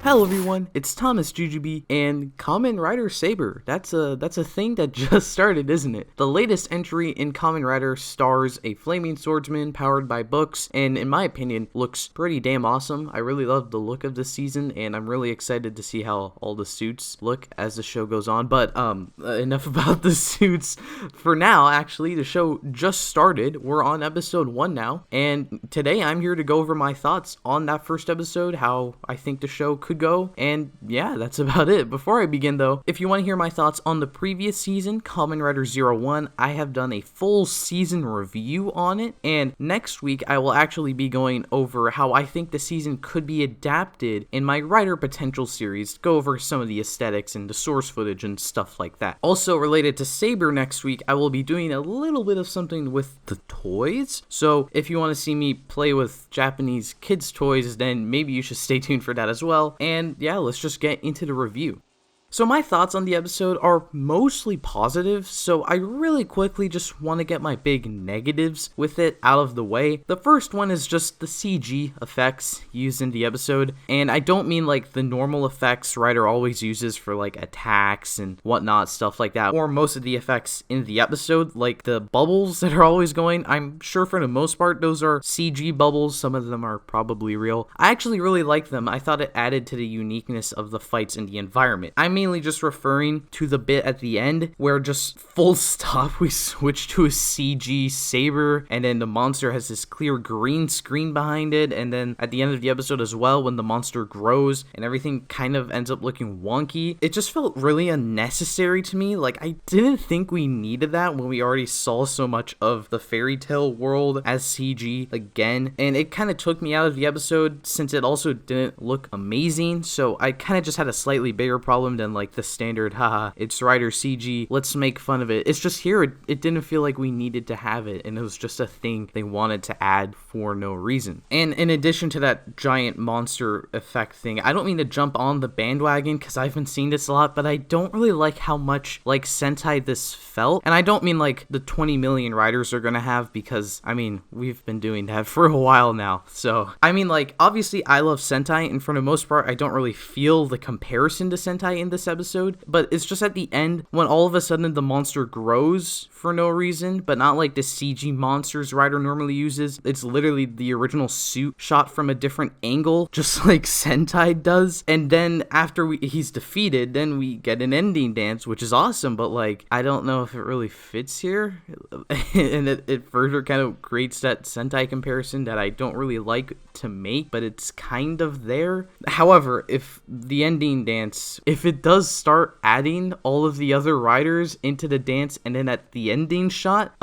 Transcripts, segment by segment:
Hello everyone, it's thomasjujube and Kamen Rider Saber. That's a thing that just started, isn't it? The latest entry in Kamen Rider stars a flaming swordsman powered by books, and in my opinion, looks pretty damn awesome. I really love the look of this season, and I'm really excited to see how all the suits look as the show goes on. But enough about the suits for now. Actually, the show just started. We're on episode 1 now, and today I'm here to go over my thoughts on that first episode, how I think the show could go, and yeah, that's about it. Before I begin though, if you want to hear my thoughts on the previous season, Kamen Rider 01, I have done a full season review on it, and next week I will actually be going over how I think the season could be adapted in my Rider Potential series, go over some of the aesthetics and the source footage and stuff like that. Also related to Saber next week, I will be doing a little bit of something with the toys, so if you want to see me play with Japanese kids toys, then maybe you should stay tuned for that as well. And yeah, let's just get into the review. So my thoughts on the episode are mostly positive, so I really quickly just want to get my big negatives with it out of the way. The first one is just the CG effects used in the episode, and I don't mean like the normal effects Rider always uses for like attacks and whatnot, stuff like that, or most of the effects in the episode, like the bubbles that are always going. I'm sure for the most part those are CG bubbles, some of them are probably real. I actually really like them. I thought it added to the uniqueness of the fights and the environment. I'm mainly just referring to the bit at the end where just full stop we switch to a CG Saber, and then the monster has this clear green screen behind it, and then at the end of the episode as well, when the monster grows and everything kind of ends up looking wonky, it just felt really unnecessary to me. Like, I didn't think we needed that when we already saw so much of the fairy tale world as CG again, and it kind of took me out of the episode since it also didn't look amazing. So I kind of just had a slightly bigger problem than like the standard, haha, it's Rider CG, let's make fun of it. It's just here, it didn't feel like we needed to have it, and it was just a thing they wanted to add for no reason. And in addition to that giant monster effect thing, I don't mean to jump on the bandwagon because I've been seeing this a lot, but I don't really like how much like Sentai this felt. And I don't mean like the 20 million riders are gonna have, because I mean, we've been doing that for a while now. So I mean, like, obviously I love Sentai, and for the most part I don't really feel the comparison to Sentai in this episode, but it's just at the end when all of a sudden the monster grows for no reason, but not like the CG monsters Rider normally uses. It's literally the original suit shot from a different angle, just like Sentai does. And then after he's defeated, then we get an ending dance, which is awesome, but like, I don't know if it really fits here. And it further kind of creates that Sentai comparison that I don't really like to make, but it's kind of there. However, if the ending dance, if it does start adding all of the other riders into the dance, and then at the ending shot,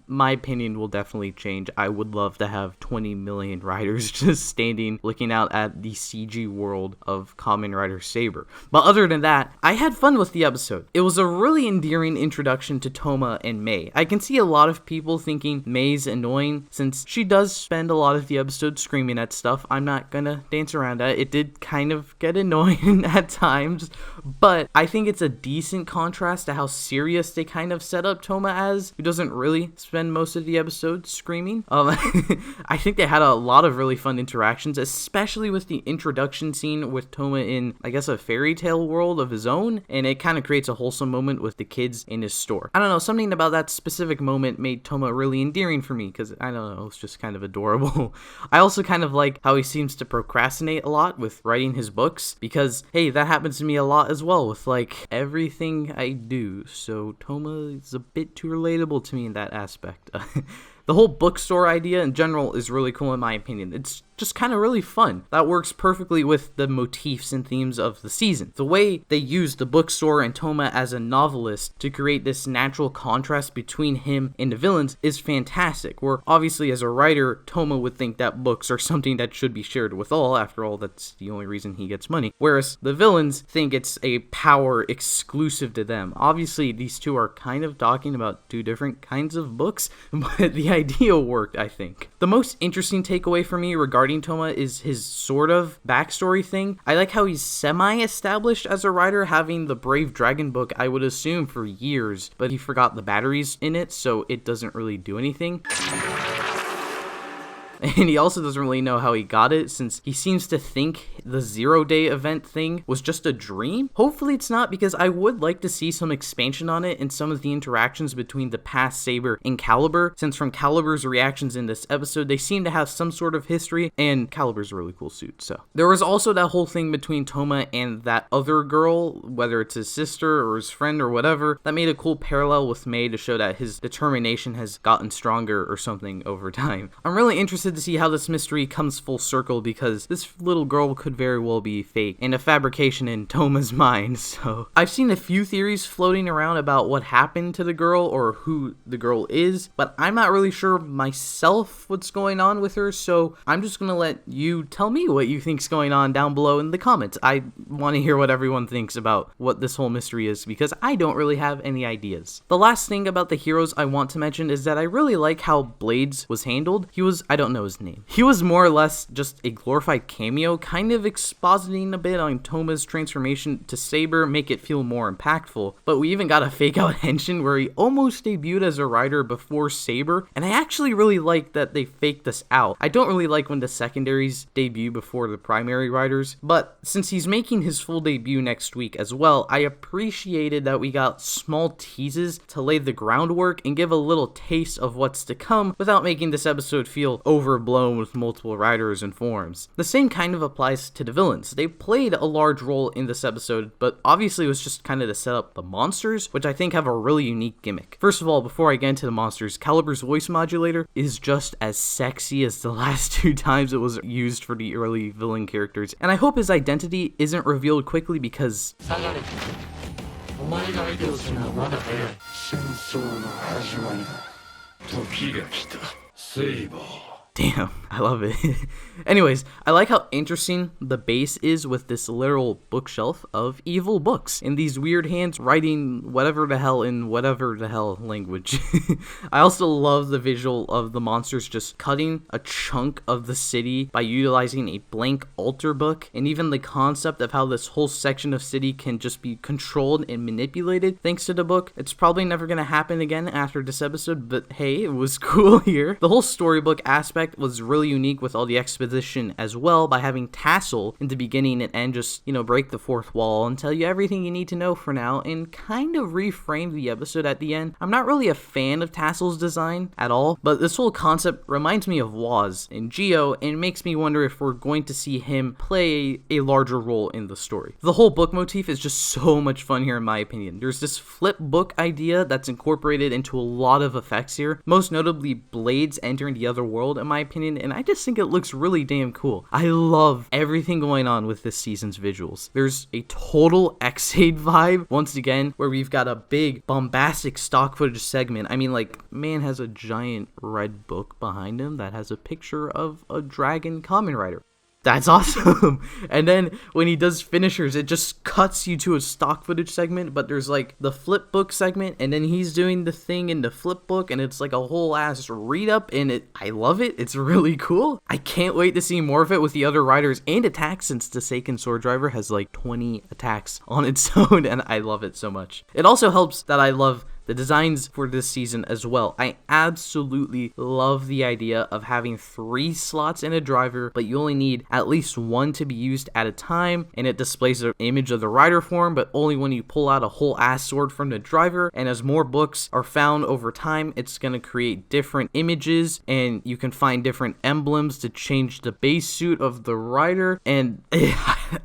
my opinion will definitely change. I would love to have 20 million riders just standing looking out at the CG world of Kamen Rider Saber. But other than that, I had fun with the episode. It was a really endearing introduction to Toma and Mei. I can see a lot of people thinking Mei's annoying since she does spend a lot of the episode screaming at stuff. I'm not gonna dance around that. It did kind of get annoying at times, but I think it's a decent contrast to how serious they kind of set up Toma as, who doesn't really spend most of the episode screaming. I think they had a lot of really fun interactions, especially with the introduction scene with Toma in, I guess, a fairy tale world of his own, and it kind of creates a wholesome moment with the kids in his store. I don't know, something about that specific moment made Toma really endearing for me, because, I don't know, it's just kind of adorable. I also kind of like how he seems to procrastinate a lot with writing his books, because, hey, that happens to me a lot as well with, like, everything I do, so Toma is a bit too relatable to me in that aspect. The whole bookstore idea in general is really cool in my opinion. It's just kind of really fun. That works perfectly with the motifs and themes of the season. The way they use the bookstore and Toma as a novelist to create this natural contrast between him and the villains is fantastic, where obviously as a writer, Toma would think that books are something that should be shared with all. After all, that's the only reason he gets money. Whereas the villains think it's a power exclusive to them. Obviously, these two are kind of talking about two different kinds of books, but the idea worked, I think. The most interesting takeaway for me regarding Toma is his sort of backstory thing. I like how he's semi-established as a writer, having the Brave Dragon book, I would assume, for years, but he forgot the batteries in it, so it doesn't really do anything. And he also doesn't really know how he got it, since he seems to think the 0-day event thing was just a dream. Hopefully it's not, because I would like to see some expansion on it and some of the interactions between the past Saber and Caliber, since from Caliber's reactions in this episode, they seem to have some sort of history, and Caliber's a really cool suit. So there was also that whole thing between Toma and that other girl, whether it's his sister or his friend or whatever, that made a cool parallel with May to show that his determination has gotten stronger or something over time. I'm really interested to see how this mystery comes full circle, because this little girl could very well be fake and a fabrication in Toma's mind. So I've seen a few theories floating around about what happened to the girl or who the girl is, but I'm not really sure myself what's going on with her, so I'm just gonna let you tell me what you think's going on down below in the comments. I want to hear what everyone thinks about what this whole mystery is, because I don't really have any ideas. The last thing about the heroes I want to mention is that I really like how Blades was handled. I don't know his name. He was more or less just a glorified cameo, kind of expositing a bit on Toma's transformation to Saber, make it feel more impactful. But we even got a fake out henshin where he almost debuted as a rider before Saber, and I actually really like that they faked this out. I don't really like when the secondaries debut before the primary riders, but since he's making his full debut next week as well, I appreciated that we got small teases to lay the groundwork and give a little taste of what's to come without making this episode feel overblown with multiple riders and forms. The same kind of applies to the villains. They played a large role in this episode, but obviously it was just kind of to set up the monsters, which I think have a really unique gimmick. First of all, before I get into the monsters, Caliber's voice modulator is just as sexy as the last 2 times it was used for the early villain characters, and I hope his identity isn't revealed quickly, because damn, I love it. Anyways, I like how interesting the base is with this literal bookshelf of evil books and these weird hands writing whatever the hell in whatever the hell language. I also love the visual of the monsters just cutting a chunk of the city by utilizing a blank altar book, and even the concept of how this whole section of city can just be controlled and manipulated thanks to the book. It's probably never going to happen again after this episode, but hey, it was cool here. The whole storybook aspect was really unique with all the exposition as well, by having Tassel in the beginning and end just, break the fourth wall and tell you everything you need to know for now and kind of reframe the episode at the end. I'm not really a fan of Tassel's design at all, but this whole concept reminds me of Waz in Geo and makes me wonder if we're going to see him play a larger role in the story. The whole book motif is just so much fun here in my opinion. There's this flip book idea that's incorporated into a lot of effects here, most notably Blades entering the other world in my opinion, and I just think it looks really damn cool. I love everything going on with this season's visuals. There's a total X-Aid vibe once again, where we've got a big bombastic stock footage segment. I mean, like, man has a giant red book behind him that has a picture of a dragon Kamen Rider. That's awesome. And then when he does finishers, it just cuts you to a stock footage segment, but there's like the flip book segment, and then he's doing the thing in the flip book, and it's like a whole ass read up, and I love it. It's really cool. I can't wait to see more of it with the other riders and attacks, since the Seiken Sword Driver has like 20 attacks on its own, and I love it so much. It also helps that I love the designs for this season as well. I absolutely love the idea of having 3 slots in a driver, but you only need at least 1 to be used at a time, and it displays an image of the rider form, but only when you pull out a whole ass sword from the driver. And as more books are found over time, it's going to create different images, and you can find different emblems to change the base suit of the rider, and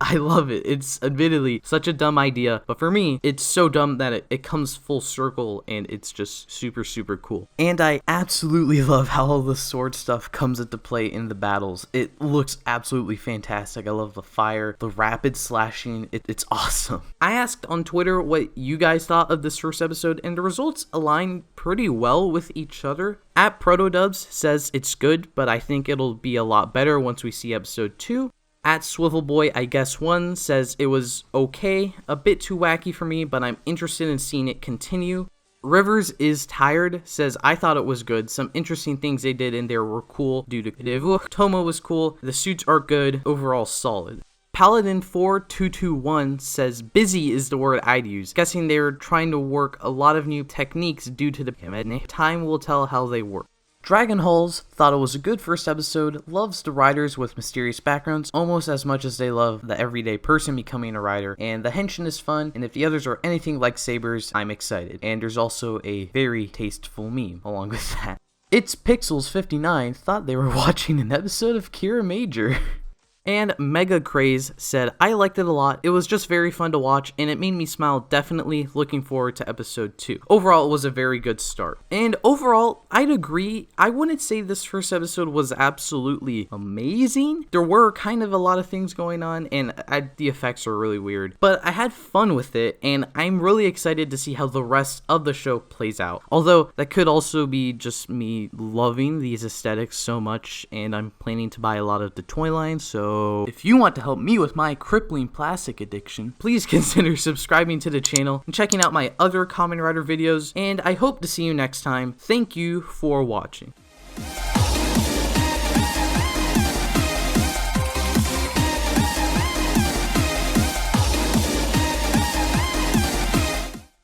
I love it. It's admittedly such a dumb idea, but for me, it's so dumb that it comes full circle, and it's just super, super cool. And I absolutely love how all the sword stuff comes into play in the battles. It looks absolutely fantastic. I love the fire, the rapid slashing. It's awesome. I asked on Twitter what you guys thought of this first episode, and the results align pretty well with each other. At Protodubs says it's good, but I think it'll be a lot better once we see episode 2. At Swivelboy, I guess 1 says it was okay, a bit too wacky for me, but I'm interested in seeing it continue. Rivers is tired says I thought it was good. Some interesting things they did in there were cool due to Toma was cool. The suits are good. Overall solid. Paladin 4221 says busy is the word I'd use. Guessing they're trying to work a lot of new techniques due to the pandemic. Time will tell how they work. Dragon Halls thought it was a good first episode, loves the riders with mysterious backgrounds almost as much as they love the everyday person becoming a rider, and the henshin is fun, and if the others are anything like Sabers, I'm excited. And there's also a very tasteful meme along with that. It's Pixels59 thought they were watching an episode of Kira Major. And Mega Craze said, I liked it a lot, it was just very fun to watch, and it made me smile, definitely looking forward to episode 2. Overall, it was a very good start. And overall, I'd agree, I wouldn't say this first episode was absolutely amazing. There were kind of a lot of things going on, and the effects were really weird. But I had fun with it, and I'm really excited to see how the rest of the show plays out. Although, that could also be just me loving these aesthetics so much, and I'm planning to buy a lot of the toy line, so if you want to help me with my crippling plastic addiction, please consider subscribing to the channel and checking out my other Kamen Rider videos, and I hope to see you next time. Thank you for watching.